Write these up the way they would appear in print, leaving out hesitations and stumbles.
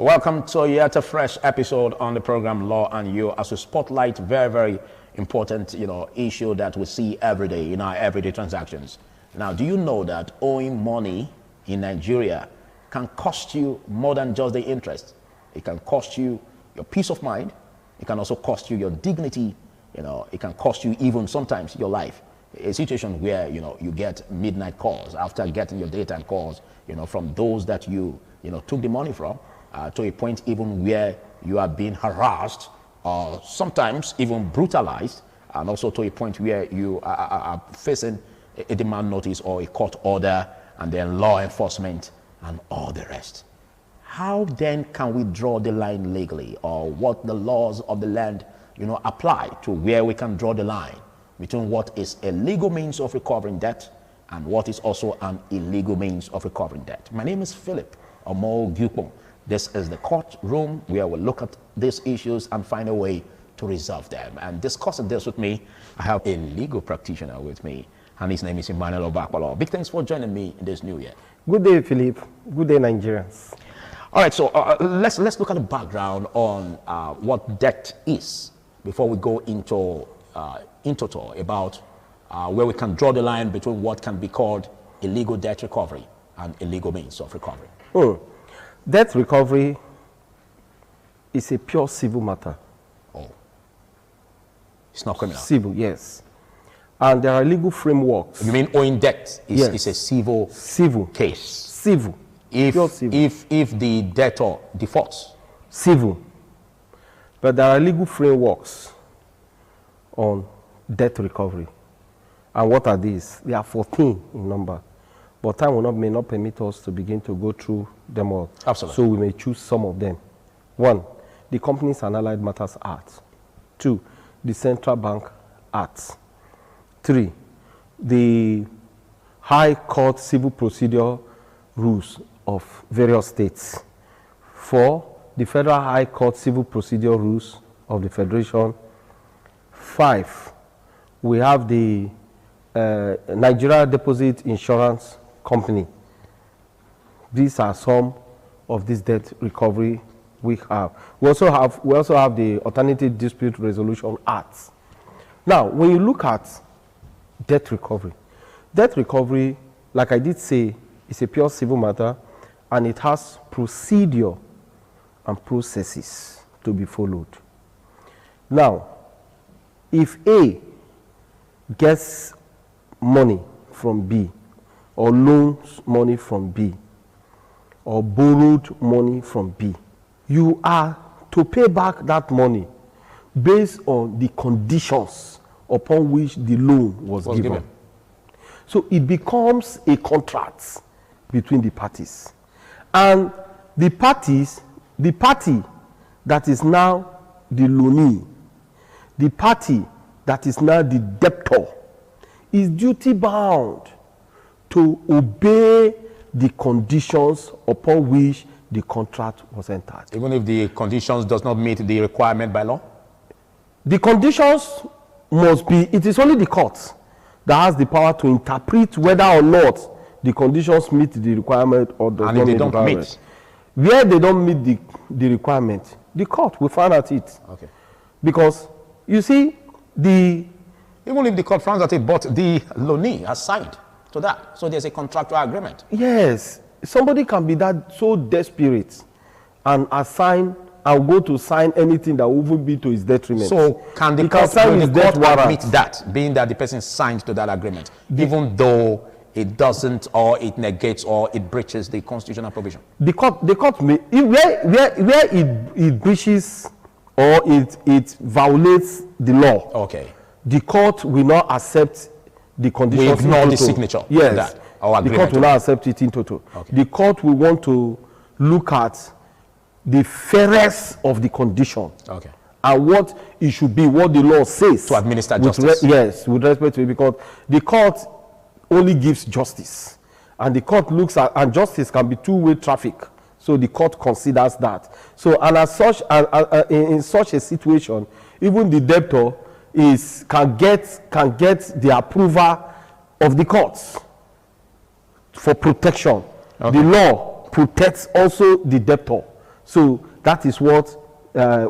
Welcome to yet a fresh episode on the program Law and You, as we spotlight very important, issue that we see every day in our everyday transactions. Now, do you know that owing money in Nigeria can cost you more than just the interest? It can cost you your peace of mind. It can also cost you your dignity. It can cost you even sometimes your life. A situation where, you get midnight calls after getting your daytime calls, from those that you took the money from, to a point even where you are being harassed or sometimes even brutalized, and also to a point where you are facing a demand notice or a court order, and then law enforcement and all the rest. How then can we draw the line legally, or what the laws of the land apply to where we can draw the line between what is a legal means of recovering debt and what is also an illegal means of recovering debt? My name is Philip Omo Gyupong. This is the courtroom where we'll look at these issues and find a way to resolve them. And discussing this with me, I have a legal practitioner with me, and his name is Emmanuel Obakwalo. Big thanks for joining me in this new year. Good day, Philip. Good day, Nigerians. All right, so let's look at the background on what debt is before we go into total about where we can draw the line between what can be called illegal debt recovery and illegal means of recovery. Debt recovery is a pure civil matter. Oh, it's not criminal. Civil, yes. And there are legal frameworks. You mean owing debt is, yes. is a civil case? Civil. Pure civil. If the debtor defaults? Civil. But there are legal frameworks on debt recovery. And what are these? They are 14 in number. But time may not permit us to begin to go through them all. Absolutely. So we may choose some of them. 1, the Companies and Allied Matters Act. 2, the Central Bank Act. 3, the High Court Civil Procedure Rules of various states. 4, the Federal High Court Civil Procedure Rules of the Federation. 5, we have the Nigeria Deposit Insurance Company. These are some of these debt recovery we have. We also have the Alternative Dispute Resolution Act. Now, when you look at debt recovery, like I did say, is a pure civil matter, and it has procedure and processes to be followed. Now, if A gets money from B, or loans money from B, or borrowed money from B, you are to pay back that money based on the conditions upon which the loan was given. So it becomes a contract between the parties. And the party that is now the loanee, the party that is now the debtor, is duty bound to obey the conditions upon which the contract was entered. Even if the conditions does not meet the requirement by law? The conditions must be, it is only the court that has the power to interpret whether or not the conditions meet the requirement or does not meet the requirement. Where they don't meet the requirement, the court will find at it. Okay. Because, you see, even if the court frowns at it, but the loanee has signed to that. So there's a contractual agreement. Yes. Somebody can be that so desperate and assign and go to sign anything that will even be to his detriment. So can the court admit that, being that the person signed to that agreement, even though it doesn't, or it negates, or it breaches the constitutional provision? The court may, where it breaches or it violates the law. Okay. The court will not accept the conditions. We ignore the signature. Yes. The court will not accept it in total. Okay. The court will want to look at the fairness of the condition. Okay. And what it should be, what the law says. To administer justice. Yes, with respect to it, because the court only gives justice. And the court looks at, and justice can be two-way traffic. So the court considers that. So, and as such, in such a situation, even the debtor can get the approval of the courts for protection. Okay. The law protects also the debtor. So that is what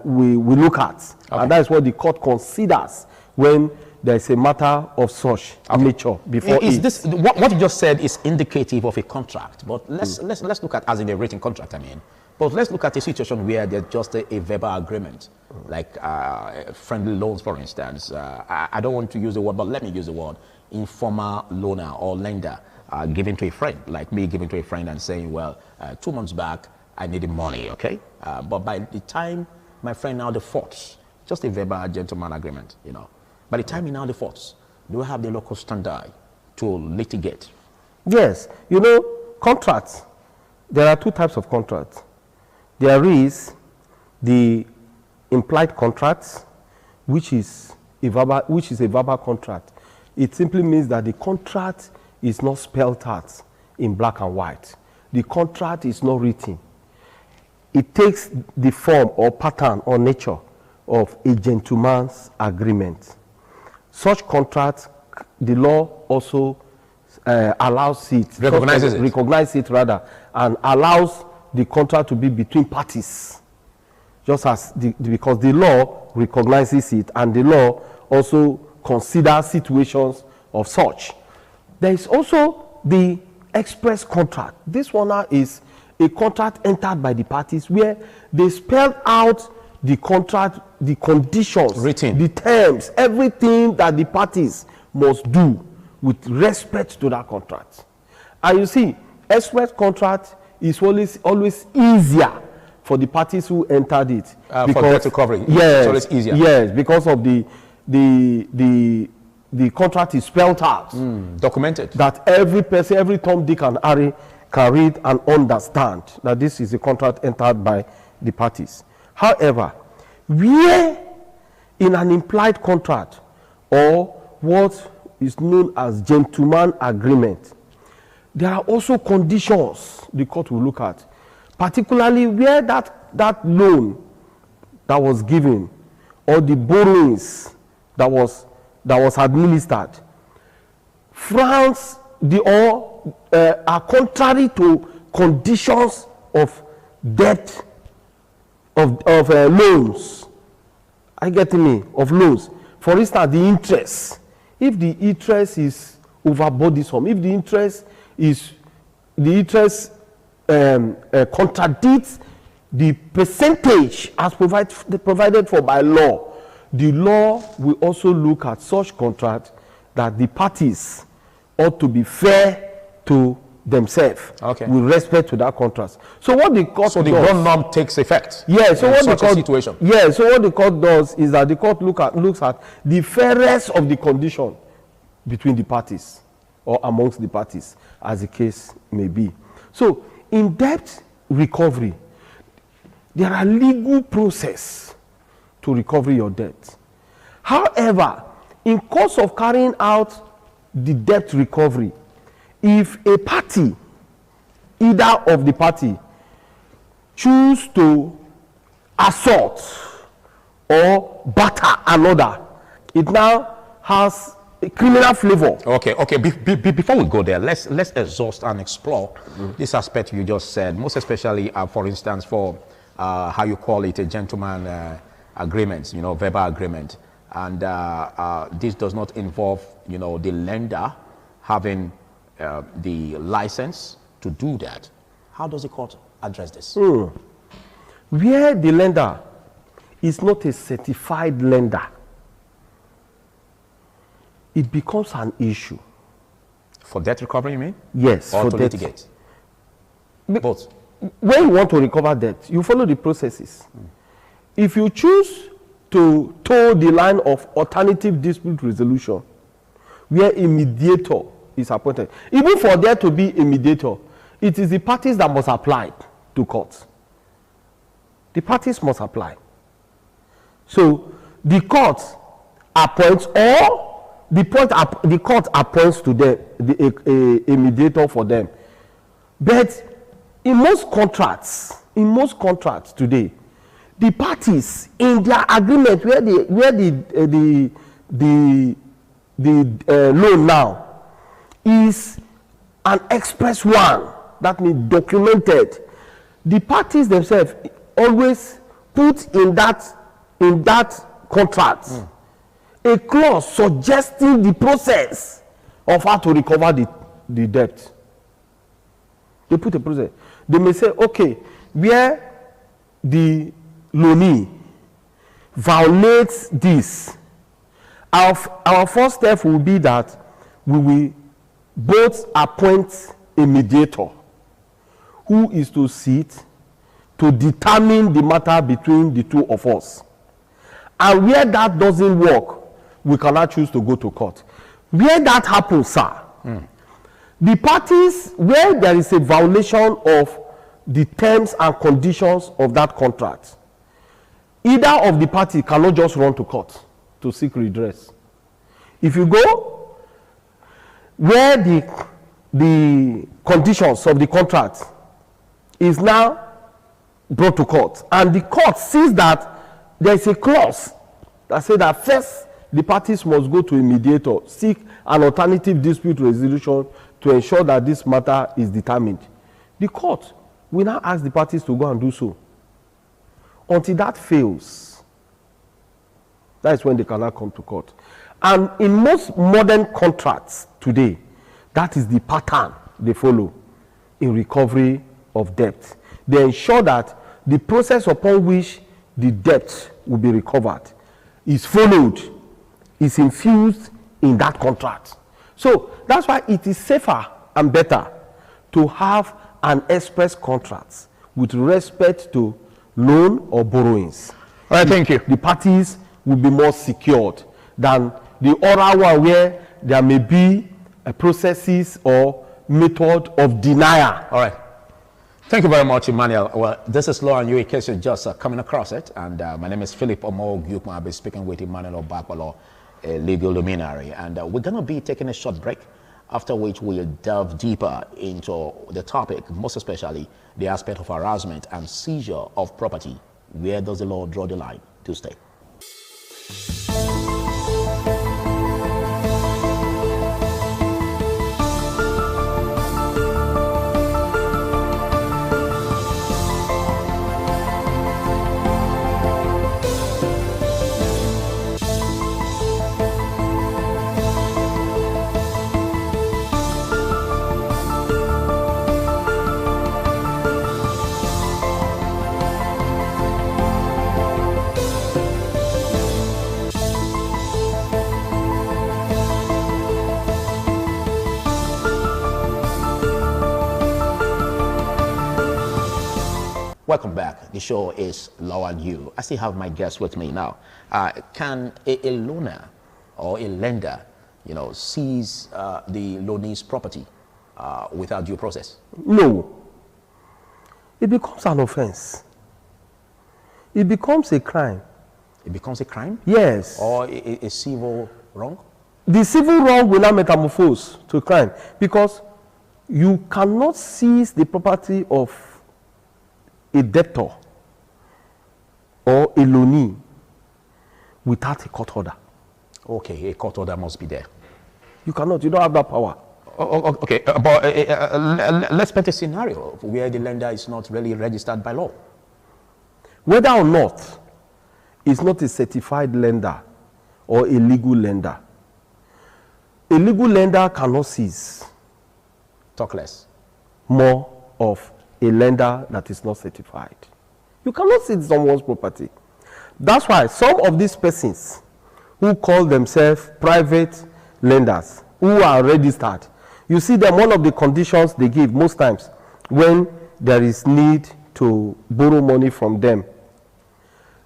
we look at. Okay. And that is what the court considers when there is a matter of such nature before this, what you just said is indicative of a contract, but let's look at, as in a written contract, I mean. But let's look at a situation where there's just a verbal agreement, like friendly loans, for instance. I don't want to use the word, but let me use the word, informal loaner or lender giving to a friend, like me giving to a friend and saying, well, 2 months back, I needed money, okay? But by the time my friend now defaults, just a verbal gentleman agreement, you know. By the time he now defaults, do we have the local standard to litigate? Yes. You know, contracts, there are two types of contracts. There is the implied contract, which is a verbal contract. It simply means that the contract is not spelled out in black and white. The contract is not written. It takes the form or pattern or nature of a gentleman's agreement. Such contract, the law also allows it, recognizes it rather, and allows the contract to be between parties, just as because the law recognizes it, and the law also considers situations of such. There is also the express contract. This one now is a contract entered by the parties where they spell out the contract, the conditions, written, the terms, everything that the parties must do with respect to that contract. And you see, express contract is always easier for the parties who entered it. For debt recovery, yes, it's always easier. Yes, because of the contract is spelled out. Documented. That every person, every Tom, Dick, and Harry can read and understand that this is a contract entered by the parties. However, where in an implied contract or what is known as gentleman agreement, there are also conditions the court will look at, particularly where that loan that was given or the borrowings that was administered are contrary to conditions of debt of loans. I get me, of loans. For instance, the interest. If the interest is overburdensome, if the interest contradicts the percentage as provided for by law, the law will also look at such contract that the parties ought to be fair to themselves with respect to that contract. So what the court the bond norm takes effect. Yeah. So what such a situation. Yeah. So what the court does is that the court looks at the fairness of the condition between the parties or amongst the parties, as the case may be. So in debt recovery, there are legal process to recover your debt. However, in course of carrying out the debt recovery, if a party, either of the party, choose to assault or batter another, it now has a criminal flavor. Okay. Before we go there, let's exhaust and explore this aspect you just said, most especially, for instance, for how you call it, a gentleman agreement, verbal agreement. And this does not involve, the lender having the license to do that. How does the court address this? Where the lender is not a certified lender, it becomes an issue. For debt recovery, you mean? Yes, or for to debt. litigate? Both. When you want to recover debt, you follow the processes. If you choose to toe the line of alternative dispute resolution, where a mediator is appointed, even for there to be a mediator, it is the parties that must apply to court. The parties must apply. So the court appoints, or the court appoints to them a mediator for them. But in most contracts today, the parties in their agreement where the loan now is an express one, that means documented, the parties themselves always put in that contract a clause suggesting the process of how to recover the debt. They put a process. They may say, okay, where the loanee violates this, our first step will be that we will both appoint a mediator who is to sit to determine the matter between the two of us. And where that doesn't work, we cannot choose to go to court. Where that happens, sir, the parties, where there is a violation of the terms and conditions of that contract, either of the party cannot just run to court to seek redress. If you go where the conditions of the contract is now brought to court, and the court sees that there is a clause that says that first the parties must go to a mediator, seek an alternative dispute resolution to ensure that this matter is determined, the court will now ask the parties to go and do so. Until that fails, that is when they cannot come to court. And in most modern contracts today, that is the pattern they follow in recovery of debt. They ensure that the process upon which the debt will be recovered is followed, is infused in that contract. So that's why it is safer and better to have an express contract with respect to loan or borrowings. All right, thank you. The parties will be more secured than the oral one where there may be a processes or method of denial. All right. Thank you very much, Emmanuel. Well, this is Law and You in case you're just coming across it. And my name is Philip Omo-Gyukma. I'll be speaking with Emmanuel Obakwalo, a legal luminary. And we're going to be taking a short break, after which we'll delve deeper into the topic, most especially the aspect of harassment and seizure of property. Where does the law draw the line? To stay. Welcome back. The show is Law and You. I still have my guest with me now. Can a loaner or a lender, seize the loanee's property without due process? No. It becomes an offense. It becomes a crime. It becomes a crime? Yes. Or a civil wrong? The civil wrong will not metamorphose to a crime because you cannot seize the property of a debtor or a loanee without a court order. Okay, a court order must be there. You cannot, you don't have that power. Okay, but let's paint a scenario where the lender is not really registered by law. Whether or not it's not a certified lender or a legal lender, a legal lender cannot seize. Talk less. More of a lender that is not certified. You cannot seize someone's property. That's why some of these persons who call themselves private lenders, who are registered, you see them, one of the conditions they give most times when there is need to borrow money from them,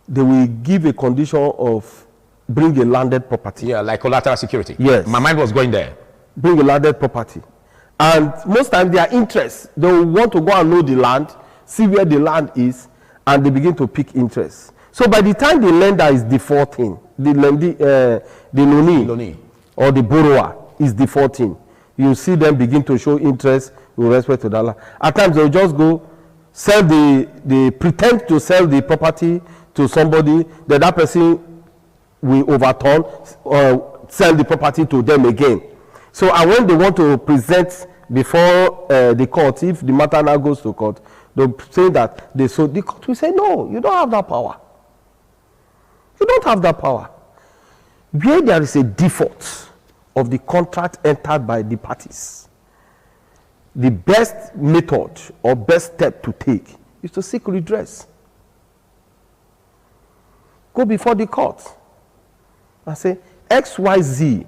they will give a condition of bring a landed property. Yeah, like collateral security. Yes. My mind was going there. Bring a landed property. And most times their interest, they will want to go and know the land, see where the land is, and they begin to pick interest. So by the time the lender is defaulting, the loanee or the borrower is defaulting, you see them begin to show interest with respect to that land. At times they'll just go sell they pretend to sell the property to somebody, that person will overturn or sell the property to them again. So, and when they want to present before the court, if the matter now goes to court, they'll say that they sold. The court will say, no, you don't have that power. You don't have that power. Where there is a default of the contract entered by the parties, the best method or best step to take is to seek redress. Go before the court and say, XYZ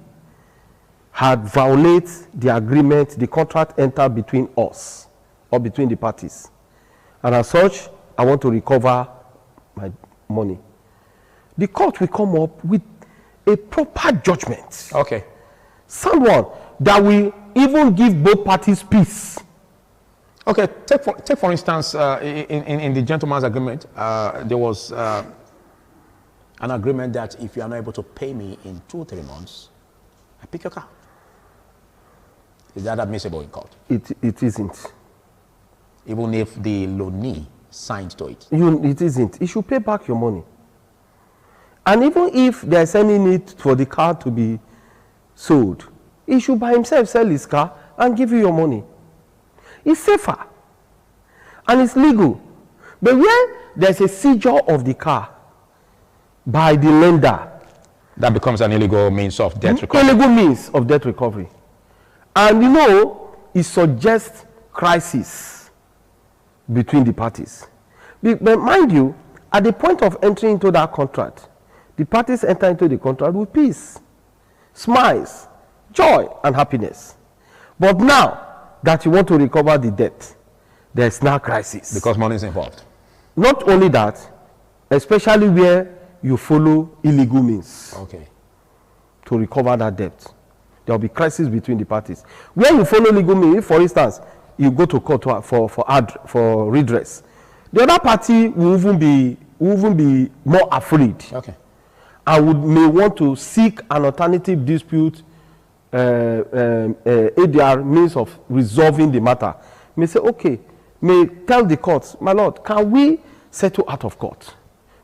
had violated the agreement, the contract entered between us or between the parties. And as such, I want to recover my money. The court will come up with a proper judgment. Okay. Someone that will even give both parties peace. Okay, take for instance, in the gentleman's agreement, there was an agreement that if you are not able to pay me in 2-3 months, I pick your car. Is that admissible in court? It isn't. Even if the loanee signed to it? It isn't. You should pay back your money. And even if there's any need for the car to be sold, he should by himself sell his car and give you your money. It's safer. And it's legal. But where there's a seizure of the car by the lender, that becomes an illegal means of debt recovery. Illegal means of debt recovery. And it suggests crisis between the parties. But mind you, at the point of entering into that contract, the parties enter into the contract with peace, smiles, joy, and happiness. But now that you want to recover the debt, there's now crisis. Because money is involved. Not only that, especially where you follow illegal means to recover that debt. There will be crisis between the parties. Where you follow legal means, for instance, you go to court for redress, the other party will even be more afraid. Okay. And may want to seek an alternative dispute ADR means of resolving the matter. May say, okay, may tell the court, my lord, can we settle out of court?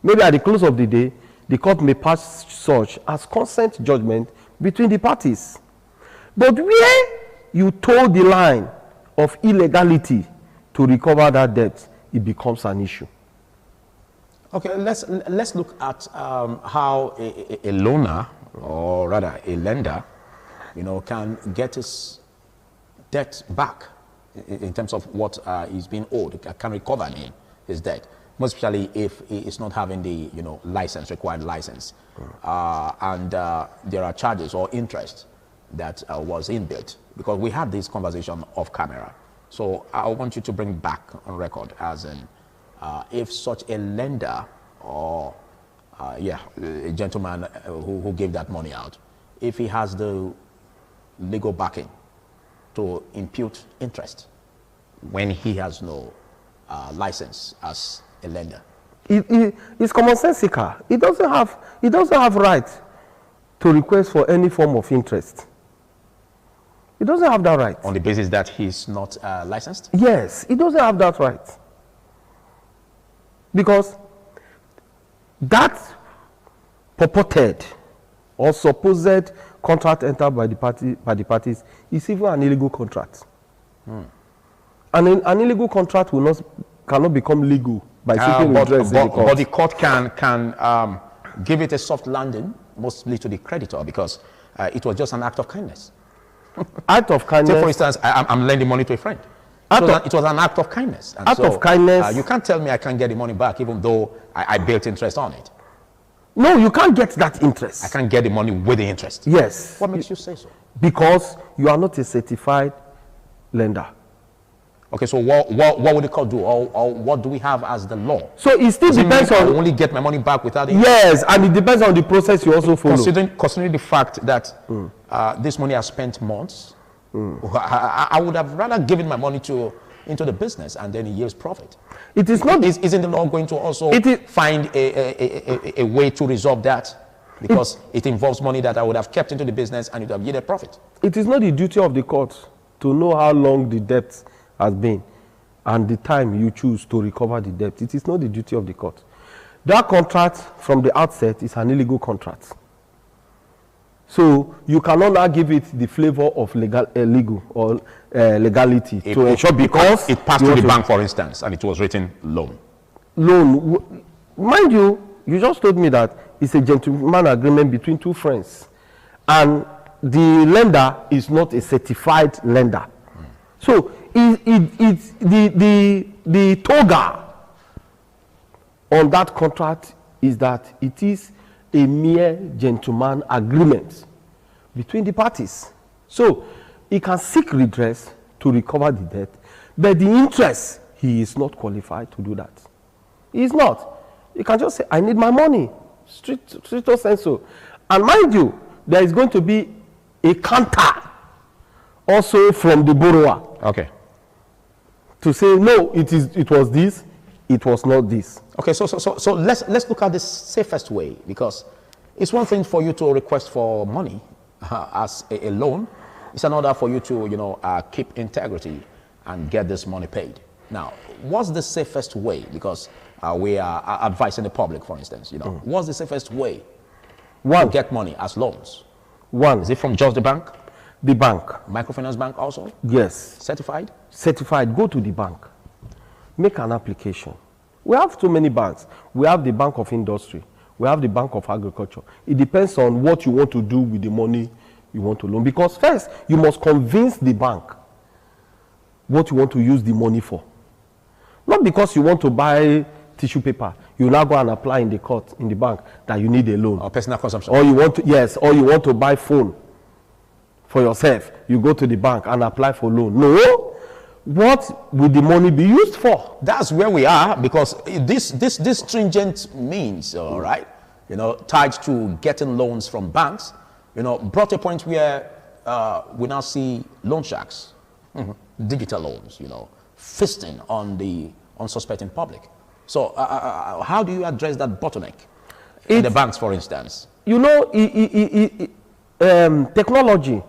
Maybe at the close of the day, the court may pass such as consent judgment between the parties. But where you toe the line of illegality to recover that debt, it becomes an issue. Okay, let's look at how a loaner, or rather a lender, can get his debt back in terms of what is being owed, can recover his debt, most especially if he is not having the required license, and there are charges or interest that was inbuilt, because we had this conversation off camera. So I want you to bring back on record as in if such a lender or a gentleman who gave that money out, if he has the legal backing to impute interest when he has no license as a lender. It's commonsensical. He doesn't have right to request for any form of interest. He doesn't have that right. On the basis that he's not licensed? Yes, he doesn't have that right. Because that purported or supposed contract entered by the parties is even an illegal contract. And an illegal contract cannot become legal by seeking redress in the court. But the court can give it a soft landing, mostly to the creditor, because it was just an act of kindness. Act of kindness. Say, for instance, I'm lending money to a friend. It was an act of kindness. And of kindness. You can't tell me I can't get the money back, even though I built interest on it. No, you can't get that interest. I can't get the money with the interest. Yes. What makes you say so? Because you are not a certified lender. Okay, so what would the court do, or what do we have as the law? So it still depends on. I only get my money back without it. Yes, and it depends on the process you also follow. Considering the fact that this money has spent months, I would have rather given my money into the business and then it yields profit. It is not. Isn't the law going to also find a way to resolve that? Because it involves money that I would have kept into the business and it would have yielded profit. It is not the duty of the court to know how long the debt has been and the time you choose to recover the debt. It is not the duty of the court. That contract from the outset is an illegal contract. So you cannot now give it the flavor of legality to ensure, because it passed through the bank, for instance, and it was written loan. Loan. Mind you, you just told me that it's a gentleman agreement between two friends, and the lender is not a certified lender. So it's the toga on that contract is that it is a mere gentleman agreement between the parties. So he can seek redress to recover the debt, but the interest, he is not qualified to do that. He is not. He can just say, I need my money, stricto sensu. And mind you, there is going to be a counter also from the borrower. Okay. To say, no, it was this, it was not this. Okay, so let's look at the safest way, because it's one thing for you to request for money as a loan. It's another for you to keep integrity and get this money paid. Now, what's the safest way? Because we are advising the public, for instance. What's the safest way to get money as loans? Is it from just the bank? The bank. Microfinance bank also? Yes. Certified? Certified. Go to the bank. Make an application. We have too many banks. We have the Bank of Industry. We have the Bank of Agriculture. It depends on what you want to do with the money you want to loan. Because first, you must convince the bank what you want to use the money for. Not because you want to buy tissue paper. You now go and apply in the bank that you need a loan. Or personal consumption. Or you want to buy phone for yourself. You go to the bank and apply for loan. No. What will the money be used for? That's where we are, because this stringent means, all right, tied to getting loans from banks, brought a point where we now see loan sharks digital loans, feasting on the unsuspecting public. So how do you address that bottleneck in the banks, for instance? Technology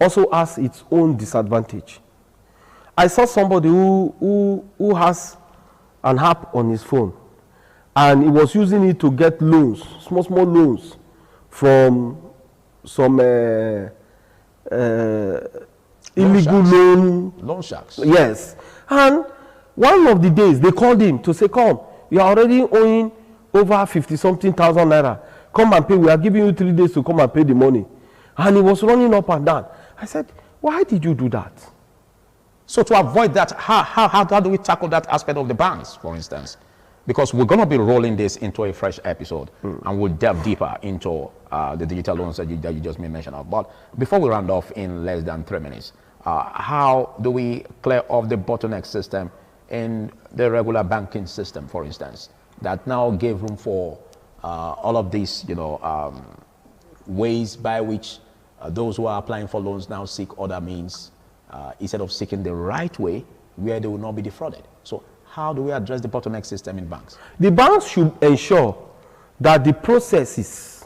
also has its own disadvantage. I saw somebody who has an app on his phone, and he was using it to get loans, small loans, from some illegal loan sharks. Yes. And one of the days they called him to say, come, you are already owing over 50-something thousand naira. Come and pay. We are giving you 3 days to come and pay the money. And he was running up and down. I said, why did you do that? So to avoid that, how do we tackle that aspect of the banks, for instance? Because we're going to be rolling this into a fresh episode, and we'll delve deeper into the digital loans that you just made mention of. But before we round off in less than 3 minutes, how do we clear off the bottleneck system in the regular banking system, for instance, that now gave room for all of these, ways by which those who are applying for loans now seek other means instead of seeking the right way where they will not be defrauded. So how do we address the bottleneck system in banks? The banks should ensure that the processes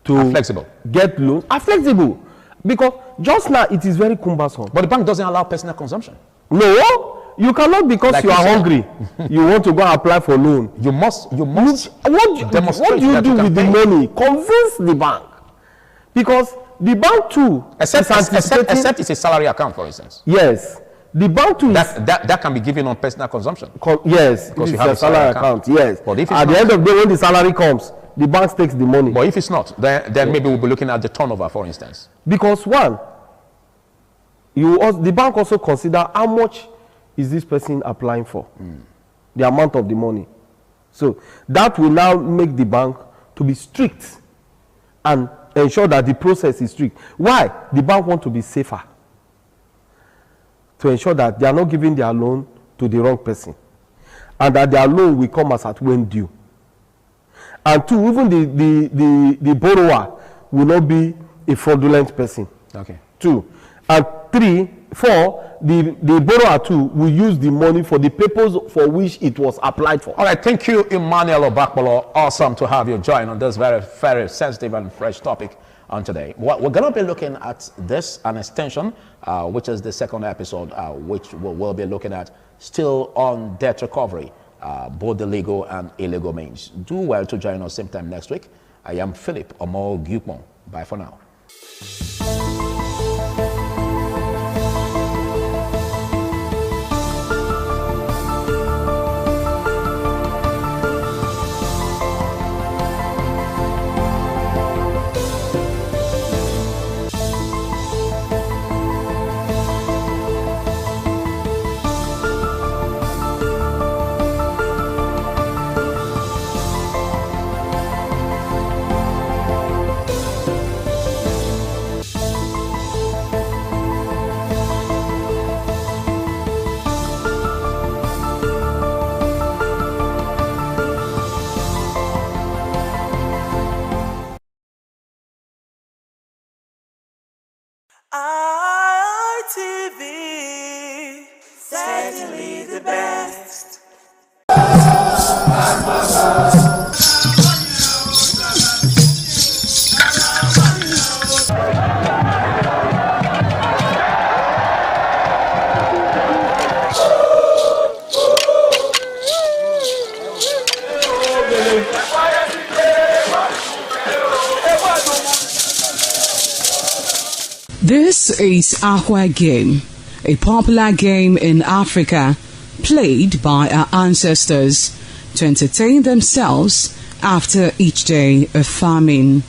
to flexible. Get loans are flexible, because just now it is very cumbersome. But the bank doesn't allow personal consumption. No, you cannot, because like you are hungry. You want to go and apply for loan. You must what do you do with the money? Convince the bank, because the bank too, except it's a salary account, for instance. Yes, the bank too that can be given on personal consumption. Yes, because you have a salary account. Yes, but if at the end of the day, when the salary comes, the bank takes the money. But if it's not, then maybe we'll be looking at the turnover, for instance. Because the bank also consider how much is this person applying for, the amount of the money. So that will now make the bank to be strict and ensure that the process is strict. Why? The bank want to be safer, to ensure that they are not giving their loan to the wrong person, and that their loan will come as at when due. And two, even the borrower will not be a fraudulent person. Okay. 2. And 3, 4, the borrower too will use the money for the purpose for which it was applied for. All right, thank you, Emmanuel Obakpolo. Awesome to have you join on this very, very sensitive and fresh topic on today. We're going to be looking at this, an extension, which is the second episode, which we'll be looking at still on debt recovery, both the legal and illegal means. Do well to join us same time next week. I am Philip Omo Gupon. Bye for now. ITV, certainly the best. This is Aqua Game, a popular game in Africa played by our ancestors to entertain themselves after each day of farming.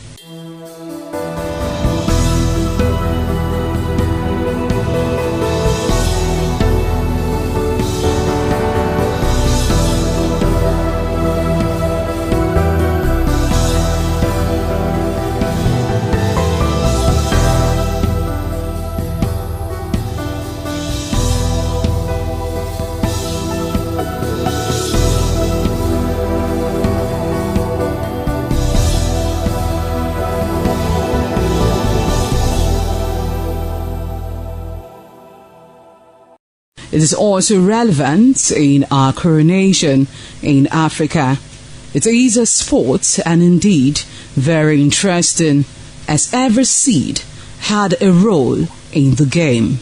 It is also relevant in our coronation in Africa. It is a sport and indeed very interesting, as every seed had a role in the game.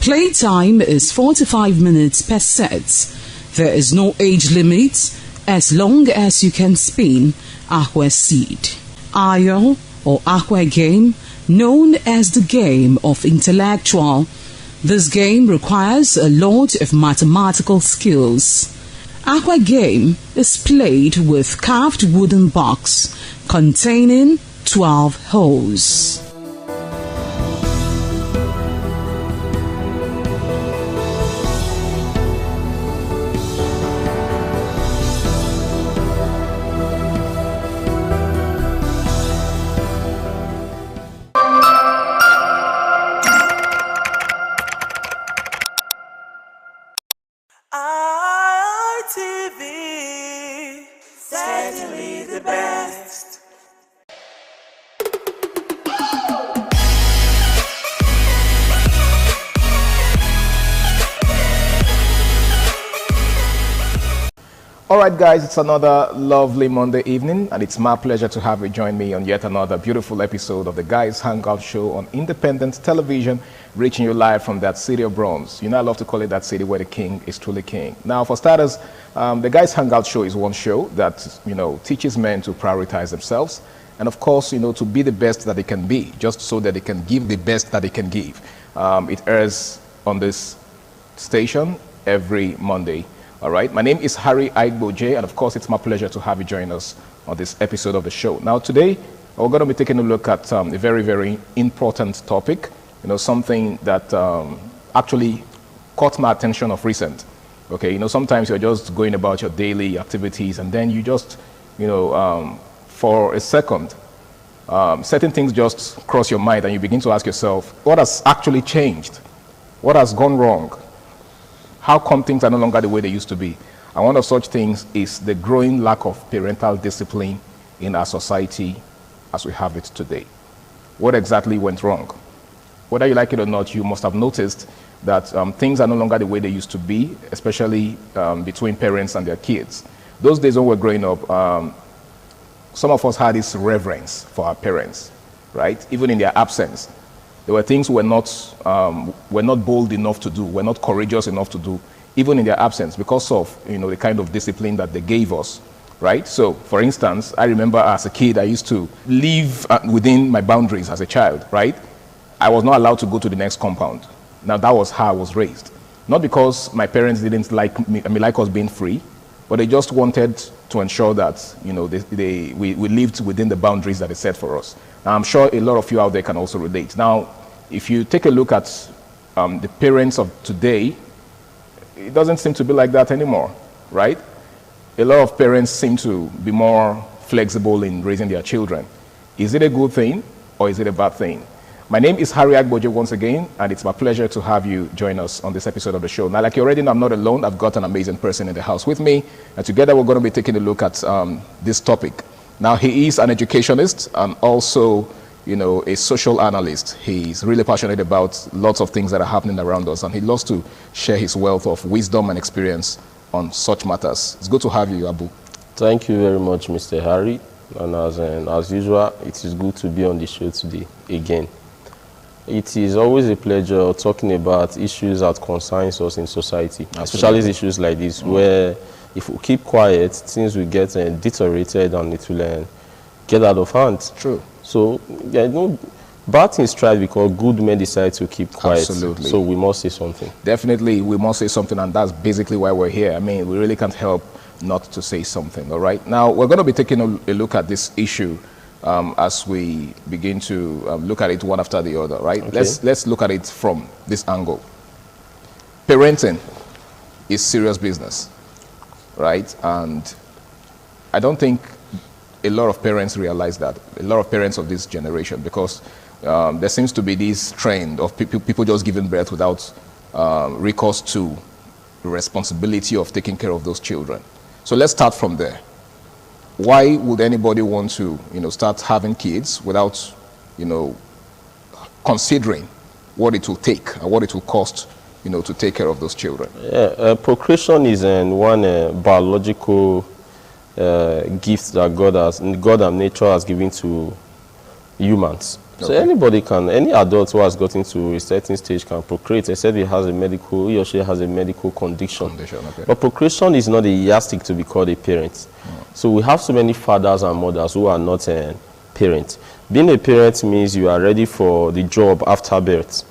Playtime is 45 minutes per set. There is no age limit as long as you can spin aqua seed. Ayo or aqua game, known as the game of intellectual. This game requires a lot of mathematical skills. Aqua game is played with carved wooden box containing 12 holes. ITV, certainly the best. All right, guys, it's another lovely Monday evening, and it's my pleasure to have you join me on yet another beautiful episode of the Guys Hangout Show on independent television, reaching you live from that city of bronze. You know, I love to call it that city where the king is truly king. Now, for starters, the Guys Hangout Show is one show that, teaches men to prioritize themselves and, of course, to be the best that they can be, just so that they can give the best that they can give. It airs on this station every Monday. All right, my name is Harry Aigboje, and of course, it's my pleasure to have you join us on this episode of the show. Now, today, we're going to be taking a look at a very, very important topic, something that actually caught my attention of recent. Okay, sometimes you're just going about your daily activities, and then you just, for a second, certain things just cross your mind, and you begin to ask yourself, what has actually changed? What has gone wrong? How come things are no longer the way they used to be? And one of such things is the growing lack of parental discipline in our society as we have it today. What exactly went wrong? Whether you like it or not, you must have noticed that things are no longer the way they used to be, especially between parents and their kids. Those days when we were growing up, some of us had this reverence for our parents, right? Even in their absence. There were things we're not bold enough to do, we're not courageous enough to do, even in their absence, because of the kind of discipline that they gave us, right? So, for instance, I remember as a kid, I used to live within my boundaries as a child, right? I was not allowed to go to the next compound. Now, that was how I was raised. Not because my parents didn't like me, like us being free, but they just wanted to ensure that we lived within the boundaries that they set for us. Now, I'm sure a lot of you out there can also relate. Now, if you take a look at the parents of today, it doesn't seem to be like that anymore, right? A lot of parents seem to be more flexible in raising their children. Is it a good thing or is it a bad thing? My name is Harry Aigboje once again, and it's my pleasure to have you join us on this episode of the show. Now, like you already know, I'm not alone. I've got an amazing person in the house with me, and together we're going to be taking a look at this topic. Now, he is an educationist and also, a social analyst. He's really passionate about lots of things that are happening around us, and he loves to share his wealth of wisdom and experience on such matters. It's good to have you, Abu. Thank you very much, Mr. Harry. And as usual, it is good to be on the show today again. It is always a pleasure talking about issues that concerns us in society, especially issues like this, where if we keep quiet, things will get deteriorated and it will get out of hand. True. So, Bad things thrive because good men decide to keep quiet. Absolutely. So we must say something. Definitely, we must say something, and that's basically why we're here. I mean, we really can't help not to say something, all right? Now, we're going to be taking a look at this issue as we begin to look at it one after the other, right? Okay. Let's look at it from this angle. Parenting is serious business, right? And I don't think a lot of parents realize that, a lot of parents of this generation, because there seems to be this trend of people just giving birth without recourse to the responsibility of taking care of those children. So let's start from there. Why would anybody want to, start having kids without, considering what it will take and what it will cost, to take care of those children? Yeah, procreation is one biological gift that God and nature has given to humans. So any adult who has gotten to a certain stage can procreate, except he or she has a medical condition. Okay. But procreation is not a yardstick to be called a parent. So we have so many fathers and mothers who are not parents. Being a parent means you are ready for the job after birth.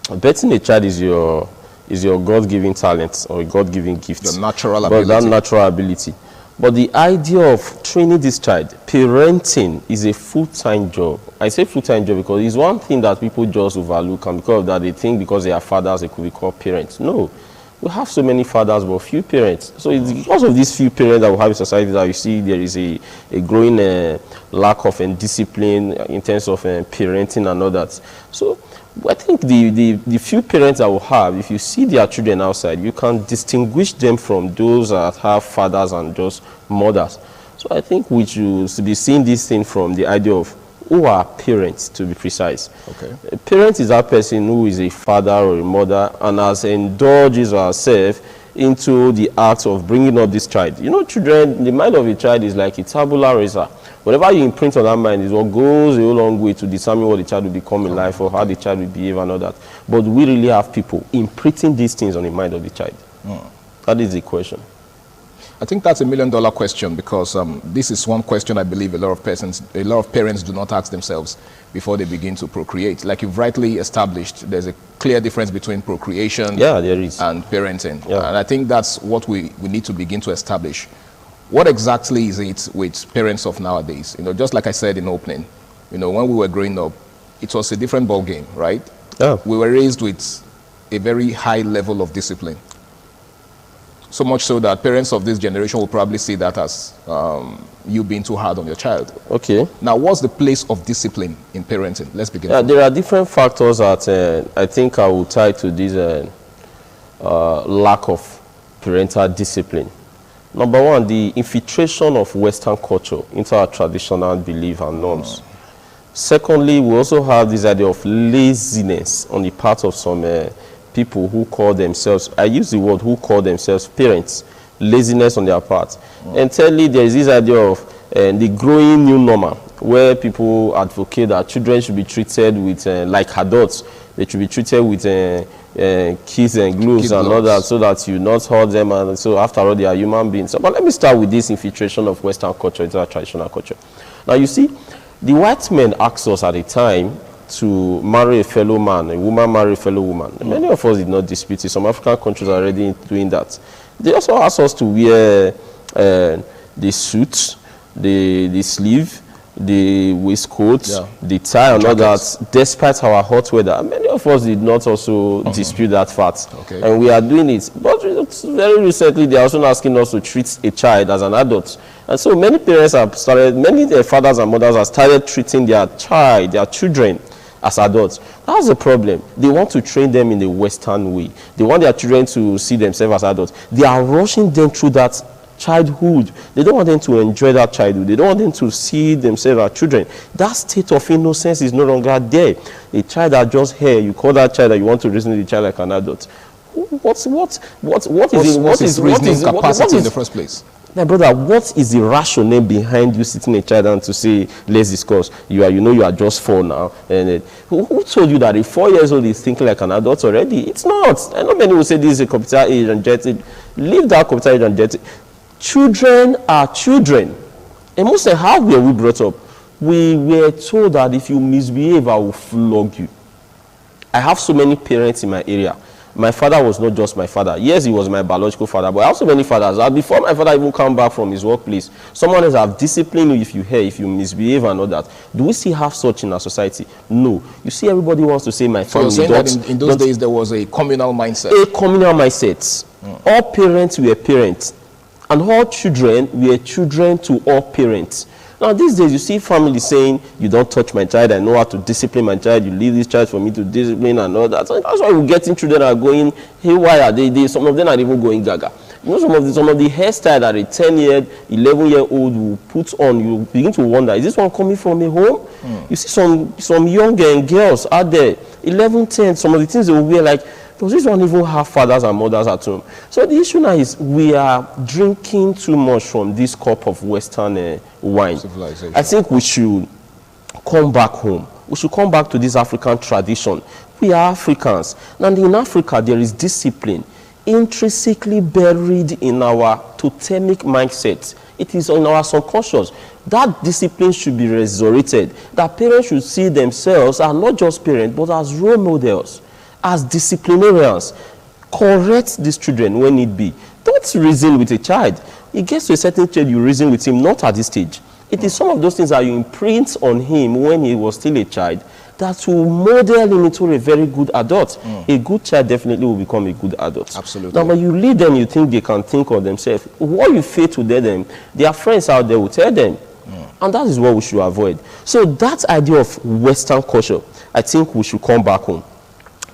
Birthing a child is your God-given talent or a God-given gift. Your natural ability. But that natural ability. But the idea of training this child, parenting, is a full-time job. I say full-time job because it's one thing that people just overlook, and because of that they think because they are fathers they could be called parents. No. We have so many fathers but few parents. So it's because of these few parents that we have in society that you see there is a growing lack of discipline in terms of parenting and all that. So I think the few parents that we have, if you see their children outside, you can distinguish them from those that have fathers and just mothers. So I think we should be seeing this thing from the idea of who are parents, to be precise. Okay. A parent is that person who is a father or a mother and has indulged herself into the act of bringing up this child. Children, the mind of a child is like a tabula rasa. Whatever you imprint on that mind is what goes a long way to determine what the child will become in life or how the child will behave and all that. But we really have people imprinting these things on the mind of the child. That is the question. I think that's $1 million question, because this is one question I believe a lot of parents do not ask themselves before they begin to procreate. Like you've rightly established, there's a clear difference between procreation there is. and parenting. Yeah. And I think that's what we need to begin to establish. What exactly is it with parents of nowadays? Just like I said in opening, when we were growing up, it was a different ball game, right? Yeah. We were raised with a very high level of discipline. So much so that parents of this generation will probably see that as you being too hard on your child. Okay. Now, what's the place of discipline in parenting? Let's begin. There are different factors that I think I will tie to this lack of parental discipline. Number one, the infiltration of Western culture into our traditional belief and norms. Secondly, we also have this idea of laziness on the part of some people who call themselves, I use the word who call themselves parents, laziness on their part. And thirdly, there is this idea of the growing new normal, where people advocate that children should be treated with, like adults, they should be treated with kids and gloves and all that, so that you not hurt them, and so after all they are human beings. So, but let me start with this infiltration of Western culture into our traditional culture. Now you see, the white men asked us at the time to marry a fellow man, a woman marry a fellow woman. Many of us did not dispute it. Some African countries are already doing that. They also asked us to wear the suit, the sleeve, the waistcoat, the tie and all that, despite our hot weather. Many of us did not also dispute that fact. Okay. And we are doing it. But very recently, they are also asking us to treat a child as an adult. And so many parents have started, many fathers and mothers have started treating their child, their children, as adults. That's the problem. They want to train them in the Western way. They want their children to see themselves as adults. They are rushing them through that childhood. They don't want them to enjoy that childhood. They don't want them to see themselves as children. That state of innocence is no longer there. A child that just here, you call that child that you want to reason the child like an adult. What's his reasoning capacity in the first place? Now, brother, what is the rationale behind you sitting a child down to say, let's discuss? You are just 4 now. And who told you that a 4 years old is thinking like an adult already? It's not. I know many will say this is a computer age and jetted. Leave that computer age and jetted. Children are children. And most say, how were we brought up? we were told that if you misbehave, I will flog you. I have so many parents in my area. My father was not just my father. Yes, he was my biological father, but I have so many fathers that before my father even come back from his workplace, someone else have disciplined you if you misbehave and all that. Do we still have such in our society? No. You see, everybody wants to say my family. So you're saying that in those days there was a communal mindset? A communal mindset. All parents were parents, and all children were children to all parents. Now, these days, you see families saying, you don't touch my child, I know how to discipline my child, you leave this child for me to discipline and all that. So that's why we're getting children that are going haywire. Some of them are even going gaga. You know, some of the hairstyle that a 10-year, 11-year-old will put on, you begin to wonder, is this one coming from a home? You see some young girls out there, 11, 10, some of the things they will wear, like, does this one even have fathers and mothers at home? So the issue now is we are drinking too much from this cup of Western wine. I think we should come back home. We should come back to this African tradition. We are Africans. And in Africa, there is discipline intrinsically buried in our totemic mindset. It is in our subconscious. That discipline should be resurrected. That parents should see themselves as not just parents, but as role models, as disciplinarians. Correct these children when need be. Don't reason with a child. It gets to a certain stage, you reason with him, not at this stage. It is some of those things that you imprint on him when he was still a child that will model him into a very good adult. A good child definitely will become a good adult. Absolutely. Now, when you lead them, you think they can think of themselves. What you fail to tell them, their friends out there will tell them. And that is what we should avoid. So that idea of Western culture, I think we should come back home.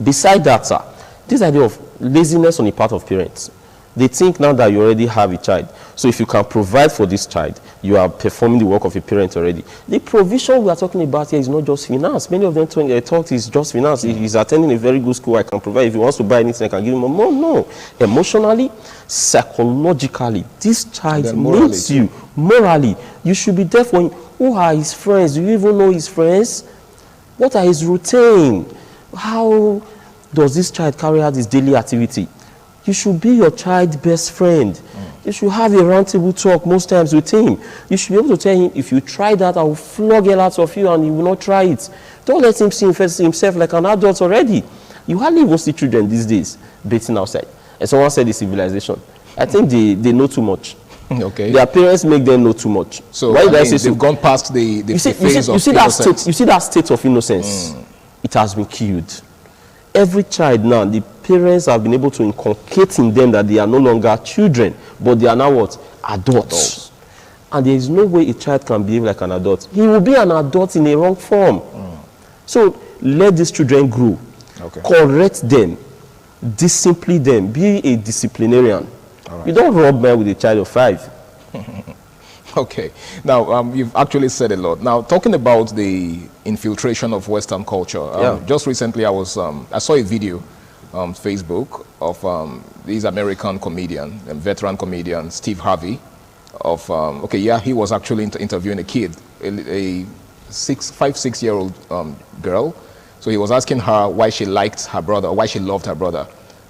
Beside that, sir, this idea of laziness on the part of parents. They think now that you already have a child. So if you can provide for this child, you are performing the work of a parent already. The provision we are talking about here is not just finance. Many of them thought it's just finance. If he's attending a very good school, I can provide. If he wants to buy anything, I can give him more. No. Emotionally, psychologically, this child needs you. Morally, you should be there for him. Who are his friends? Do you even know his friends? What are his routine? How does this child carry out his daily activity? You should be your child's best friend. You should have a round table talk most times with him. You should be able to tell him, if you try that, I will flog a lot of you and he will not try it. Don't let him see himself like an adult already. You hardly even see children these days bathing outside. And someone said it's civilization. I think they know too much. Okay. Their parents make them know too much. So why they've gone past the phase of innocence. You see that state of innocence? It has been killed. Every child now, the parents have been able to inculcate in them that they are no longer children, but they are now what? Adults. And there is no way a child can behave like an adult. He will be an adult in a wrong form. So let these children grow. Okay. Correct them. Discipline them. Be a disciplinarian. Right. You don't rub men with a child of 5. Okay. Now, you've actually said a lot. Now, talking about the infiltration of Western culture, just recently I saw a video on Facebook of this American comedian, a veteran comedian, Steve Harvey, he was actually interviewing a kid, a 5-6-year-old girl. So he was asking her why she liked her brother, why she loved her brother.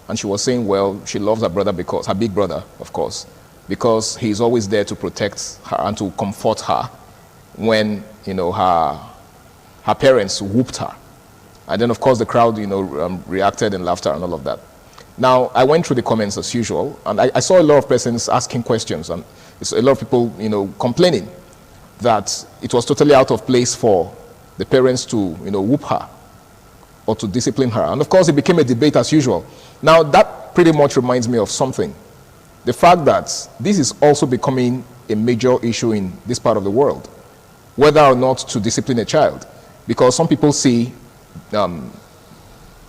And she was saying, well, she loves her brother because, her big brother, of course, because he's always there to protect her and to comfort her when, her parents whooped her. And then, of course, the crowd, reacted in laughter and all of that. Now, I went through the comments as usual, and I saw a lot of persons asking questions, and a lot of people, complaining that it was totally out of place for the parents to, whoop her or to discipline her. And, of course, it became a debate as usual. Now, that pretty much reminds me of something. The fact that this is also becoming a major issue in this part of the world, whether or not to discipline a child. Because some people see the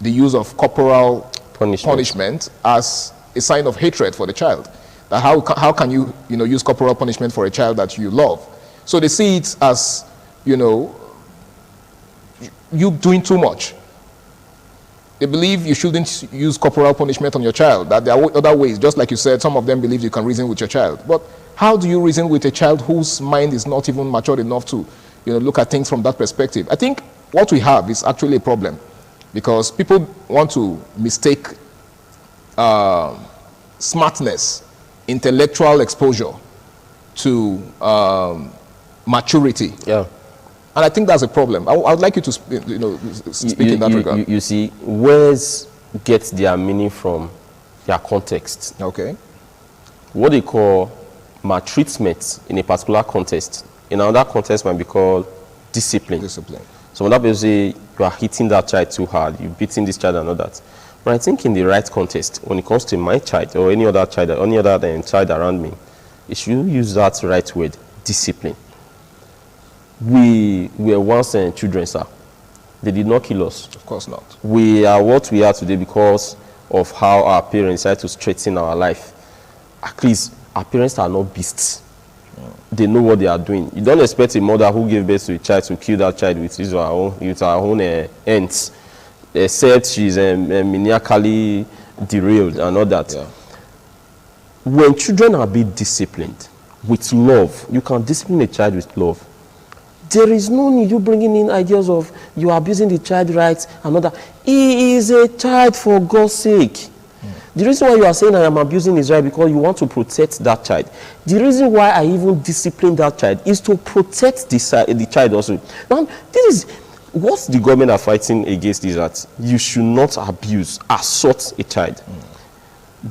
use of corporal punishment as a sign of hatred for the child. That how can you, use corporal punishment for a child that you love? So they see it as, you doing too much. They believe you shouldn't use corporal punishment on your child, that there are other ways. Just like you said, some of them believe you can reason with your child. But how do you reason with a child whose mind is not even matured enough to, look at things from that perspective? I think what we have is actually a problem, because people want to mistake smartness, intellectual exposure to maturity. Yeah. And I think that's a problem. I would like you to speak in that regard. You see, words get their meaning from their context. Okay. What they call maltreatment in a particular context, in another context might be called discipline. Discipline. So when that people say you are hitting that child too hard, you're beating this child and all that. But I think in the right context, when it comes to my child or any other child, or any other child around me, it should use that right word, discipline. We were once children, sir. They did not kill us. Of course not. We are what we are today because of how our parents had to straighten our life. At least our parents are not beasts. They know what they are doing. You don't expect a mother who gave birth to a child to kill that child with her own ends, except she's maniacally derailed and all that. Yeah. When children are being disciplined with love, you can discipline a child with love. There is no need you bringing in ideas of you are abusing the child rights and all that. He is a child, for God's sake. The reason why you are saying I am abusing his right because you want to protect that child. The reason why I even discipline that child is to protect the child also. Now, this is what the government are fighting against, is that you should not abuse, assault a child.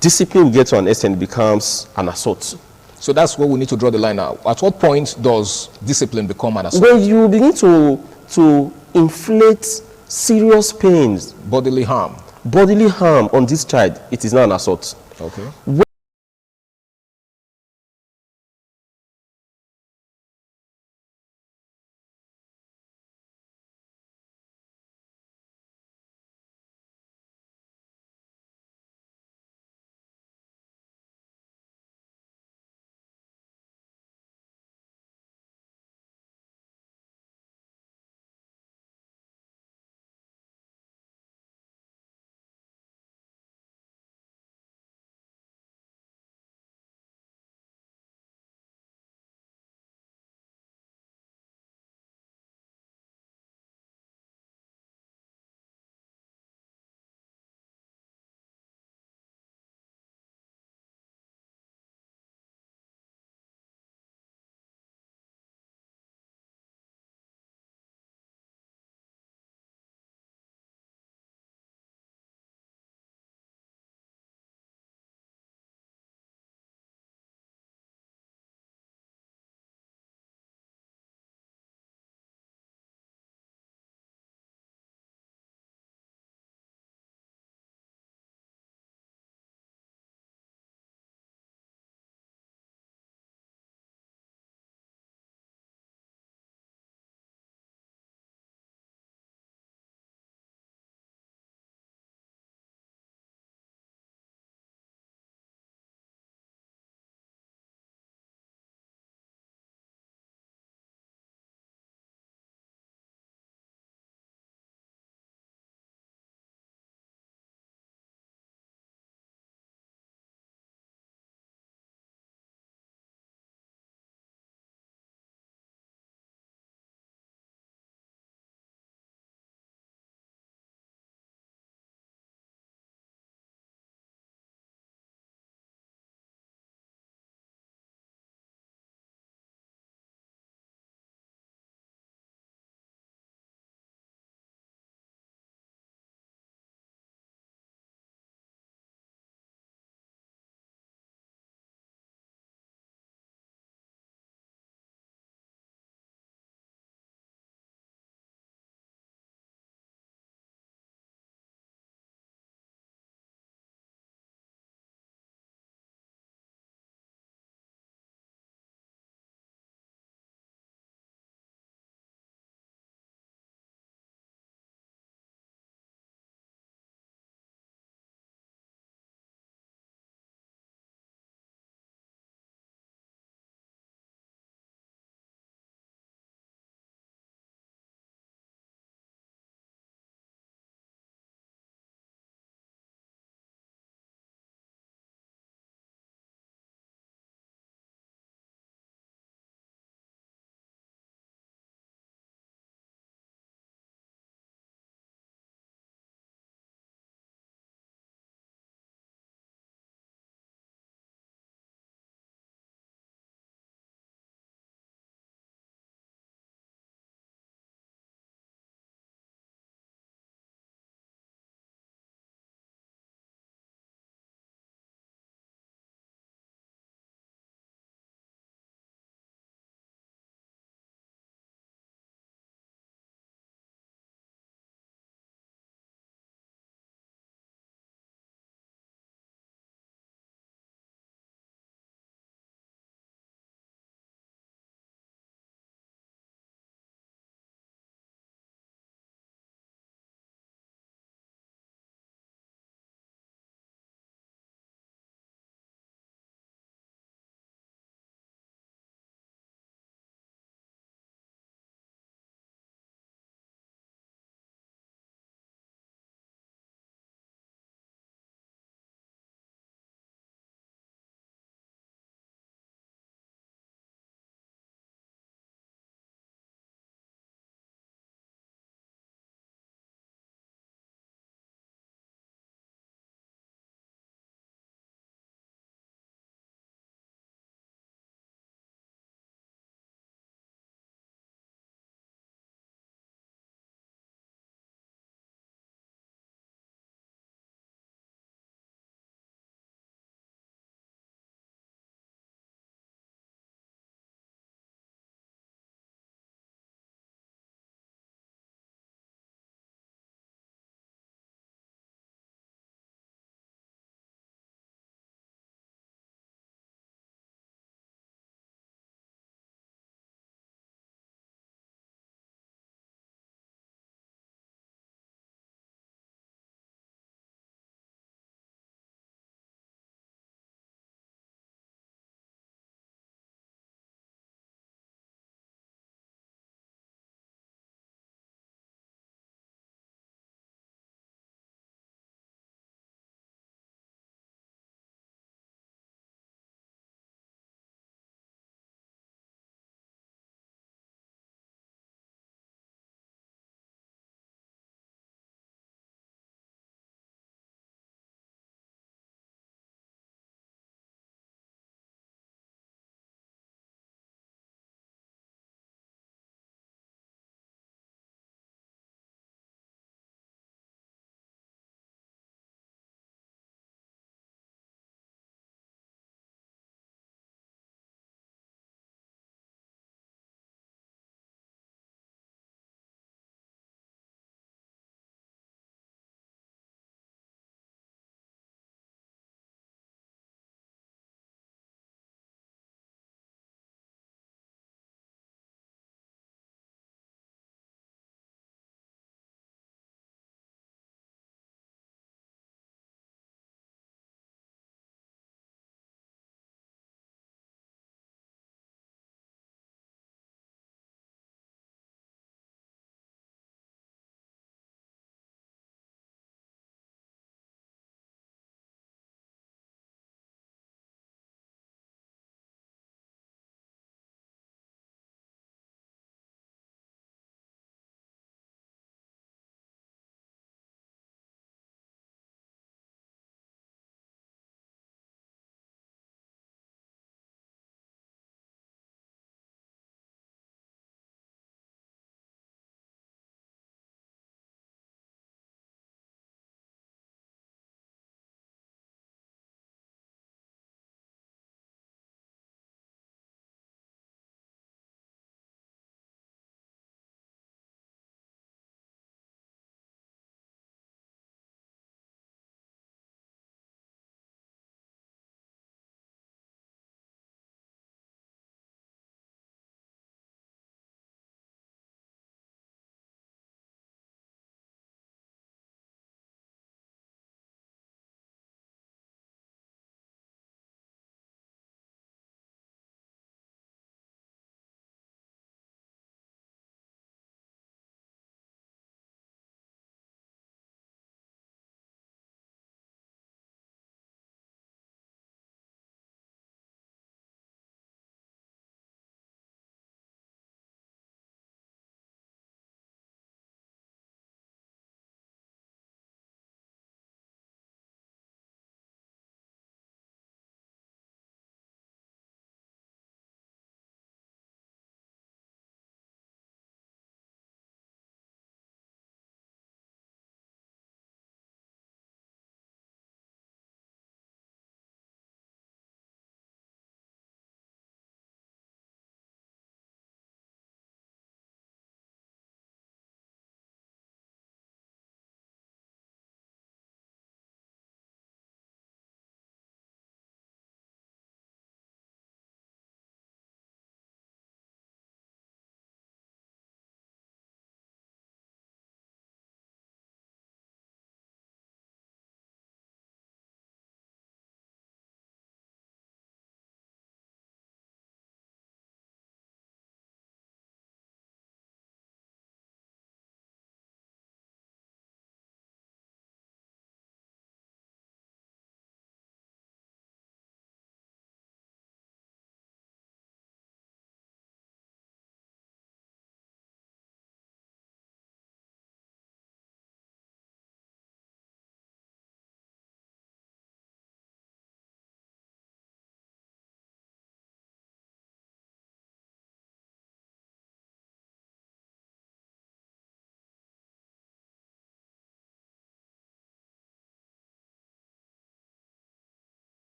Discipline will get to an extent, it becomes an assault. So that's where we need to draw the line now. At what point does discipline become an assault? When you begin to inflict serious pains, Bodily harm. bodily harm on this child, it is not an assault. Okay. When